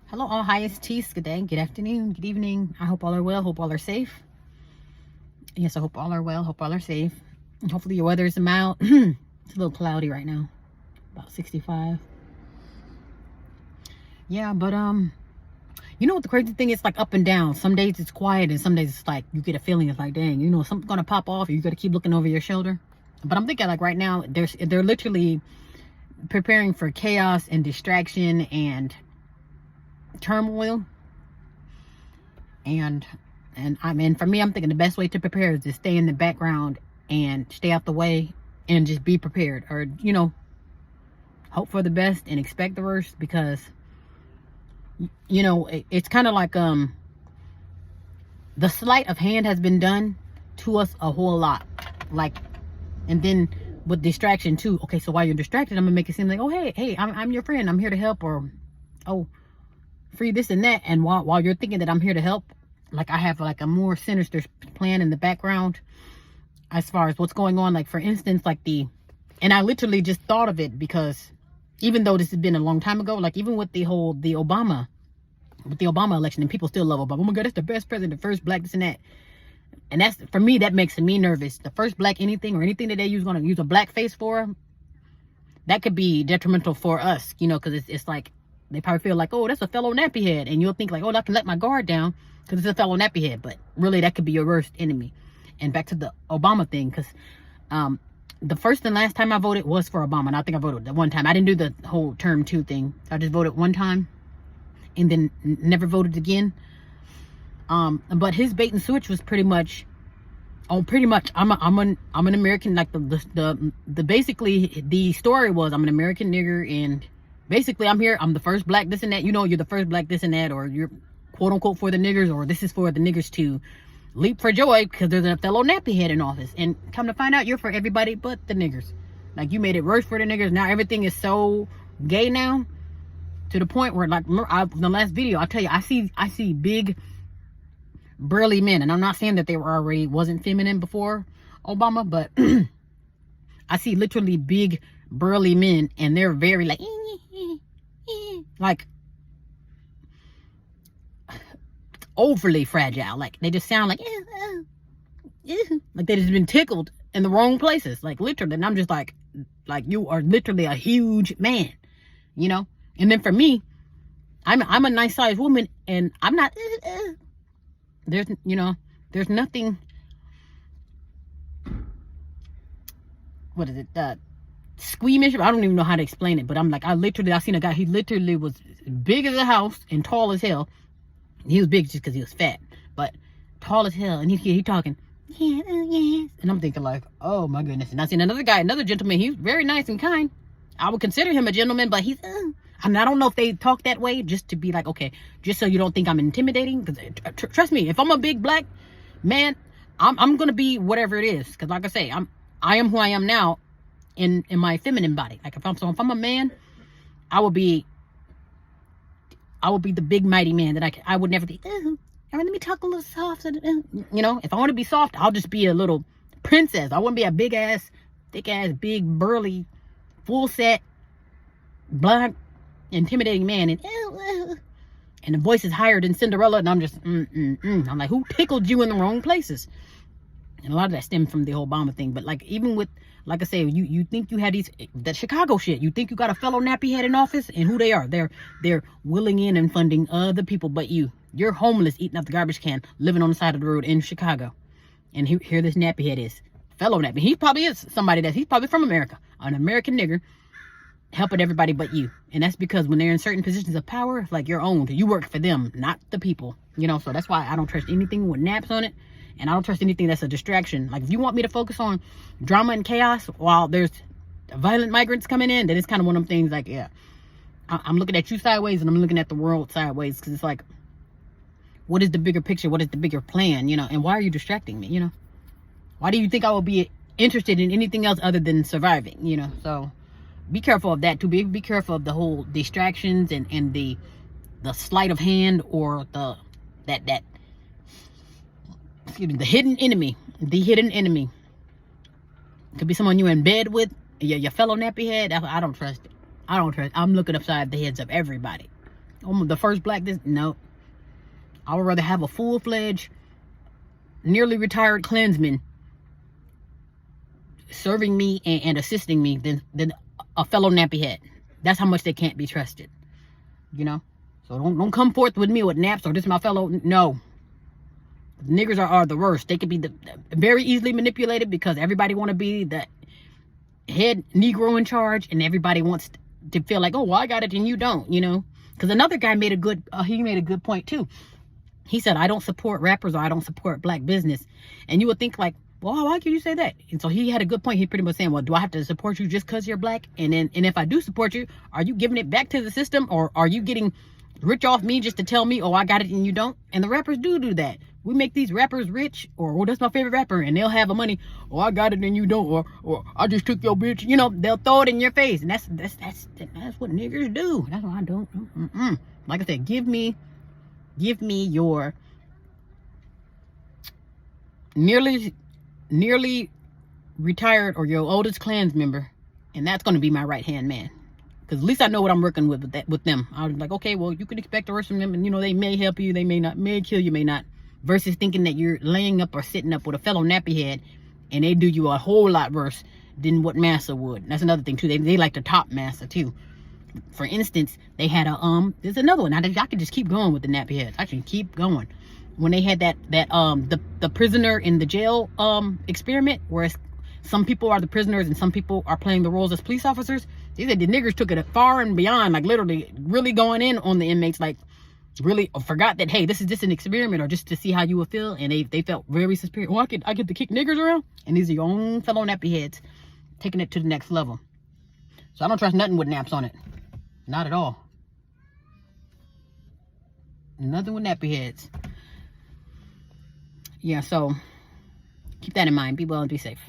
Hello, all highest teas. Good day, good afternoon, good evening. I hope all are well. Hope all are safe. Yes, I hope all are well. Hope all are safe. And hopefully your weather is mild. It's a little cloudy right now, about 65. Yeah, but you know what the crazy thing is? Like up and down. Some days it's quiet, and some days it's like you get a feeling it's like, dang, you know, something's gonna pop off. You got to keep looking over your shoulder. But I'm thinking like right now, they're literally preparing for chaos and distraction and turmoil. And I mean, for me, I'm thinking the best way to prepare is to stay in the background and stay out the way and just be prepared, or you know, hope for the best and expect the worst, because you know it's kind of like the sleight of hand has been done to us a whole lot, like, and then with distraction too. Okay, so while you're distracted, I'm gonna make it seem like, oh hey, I'm your friend, I'm here to help, or oh, free this and that. And while you're thinking that I'm here to help, like I have like a more sinister plan in the background as far as what's going on. Like for instance, like and I literally just thought of it because even though this has been a long time ago, like even with the Obama election, and people still love Obama. Oh my God, that's the best president, the first black this and that. And that's, for me, that makes me nervous. The first black anything, or anything that they gonna use a black face for, that could be detrimental for us, you know, because it's like they probably feel like, oh, that's a fellow nappy head, and you'll think like, oh, I can let my guard down because it's a fellow nappy head. But really, that could be your worst enemy. And back to the Obama thing, because the first and last time I voted was for Obama, and I think I voted the one time. I didn't do the whole term 2 thing. I just voted one time and then never voted again. But his bait and switch was pretty much I'm an American. Like the basically the story was, I'm an American nigger, and basically I'm here, I'm the first black this and that. You know, you're the first black this and that, or you're quote unquote for the niggers, or this is for the niggers to leap for joy because there's a fellow nappy head in office. And come to find out, you're for everybody but the niggers. Like, you made it worse for the niggers. Now everything is so gay now, to the point where, like, in the last video, I tell you, I see big burly men, and I'm not saying that they wasn't feminine before Obama, but I see literally big burly men, and they're very like overly fragile. Like, they just sound like they just been tickled in the wrong places, like literally. And I'm just like you are literally a huge man, you know. And then for me, I'm a nice sized woman, and I'm not there's nothing, what is it, squeamish. I don't even know how to explain it, but I'm like, I seen a guy, he literally was big as a house and tall as hell. He was big just because he was fat, but tall as hell. And he talking, yeah, yes. And I'm thinking like, oh my goodness. And I seen another gentleman. He's very nice and kind. I would consider him a gentleman, but he's, I mean, I don't know if they talk that way just to be like, okay, just so you don't think I'm intimidating. Because trust me, if I'm a big black man, I'm gonna be whatever it is. Because like I say, I am who I am now in my feminine body. Like if I'm a man, I would be the big mighty man that I would never be. Let me talk a little soft. You know, if I want to be soft, I'll just be a little princess. I wouldn't be a big ass, thick ass, big burly, full set, black, intimidating man. And the voice is higher than Cinderella, and I'm just I'm like, who tickled you in the wrong places? And a lot of that stemmed from the whole Obama thing. But like, even with, like I say, you think you had that Chicago shit. You think you got a fellow nappy head in office, and who they are? They're willing in and funding other people but you. You're homeless, eating up the garbage can, living on the side of the road in Chicago. And here this nappy head is, fellow nappy. He probably is somebody he's probably from America, an American nigger, helping everybody but you. And that's because when they're in certain positions of power, it's like you're owned. You work for them, not the people. You know, so that's why I don't trust anything with naps on it. And I don't trust anything that's a distraction. Like, if you want me to focus on drama and chaos while there's violent migrants coming in, then it's kind of one of them things like, yeah, I'm looking at you sideways, and I'm looking at the world sideways. Because it's like, what is the bigger picture? What is the bigger plan? You know, and why are you distracting me? You know, why do you think I will be interested in anything else other than surviving? You know, so be careful of that too. Be careful of the whole distractions and the sleight of hand, or the hidden enemy. The hidden enemy could be someone you're in bed with, your fellow nappy head. I don't trust it. I'm looking upside the heads of everybody. Oh, the first black this. No. I would rather have a full-fledged, nearly retired Klansman serving me and assisting me than a fellow nappy head. That's how much they can't be trusted. You know? So don't come forth with me with naps or this my fellow. No. Niggers are the worst. They can be very easily manipulated because everybody want to be the head Negro in charge, and everybody wants to feel like, oh, well, I got it and you don't, you know? Because another guy made a good point too. He said, I don't support rappers or I don't support black business. And you would think like, well, why can you say that? And so he had a good point. He pretty much saying, well, do I have to support you just because you're black? And if I do support you, are you giving it back to the system, or are you getting rich off me just to tell me, oh, I got it and you don't? And the rappers do that. We make these rappers rich, or oh, that's my favorite rapper, and they'll have a money, oh, I got it and you don't, or I just took your bitch. You know, they'll throw it in your face, and that's what niggers do. That's what I don't. Like I said, give me your nearly retired or your oldest Klans member, and that's going to be my right hand man, because at least I know what I'm working with them. I was like, okay, well, you can expect the rest from them, and you know, they may help you, they may not, may kill you, may not, versus thinking that you're laying up or sitting up with a fellow nappy head and they do you a whole lot worse than what Massa would. That's another thing too. They like to top Massa too. For instance, they had there's another one. I could just keep going with the nappy heads. I can keep going. When they had the prisoner in the jail experiment, where some people are the prisoners and some people are playing the roles as police officers. They said the niggers took it far and beyond, like literally really going in on the inmates, like really forgot that, hey, this is just an experiment or just to see how you would feel, and they felt very superior. Oh, I get to kick niggers around, and these are your own fellow nappy heads taking it to the next level. So I don't trust nothing with naps on it. Not at all. Nothing with nappy heads. Yeah, so keep that in mind. Be well and be safe.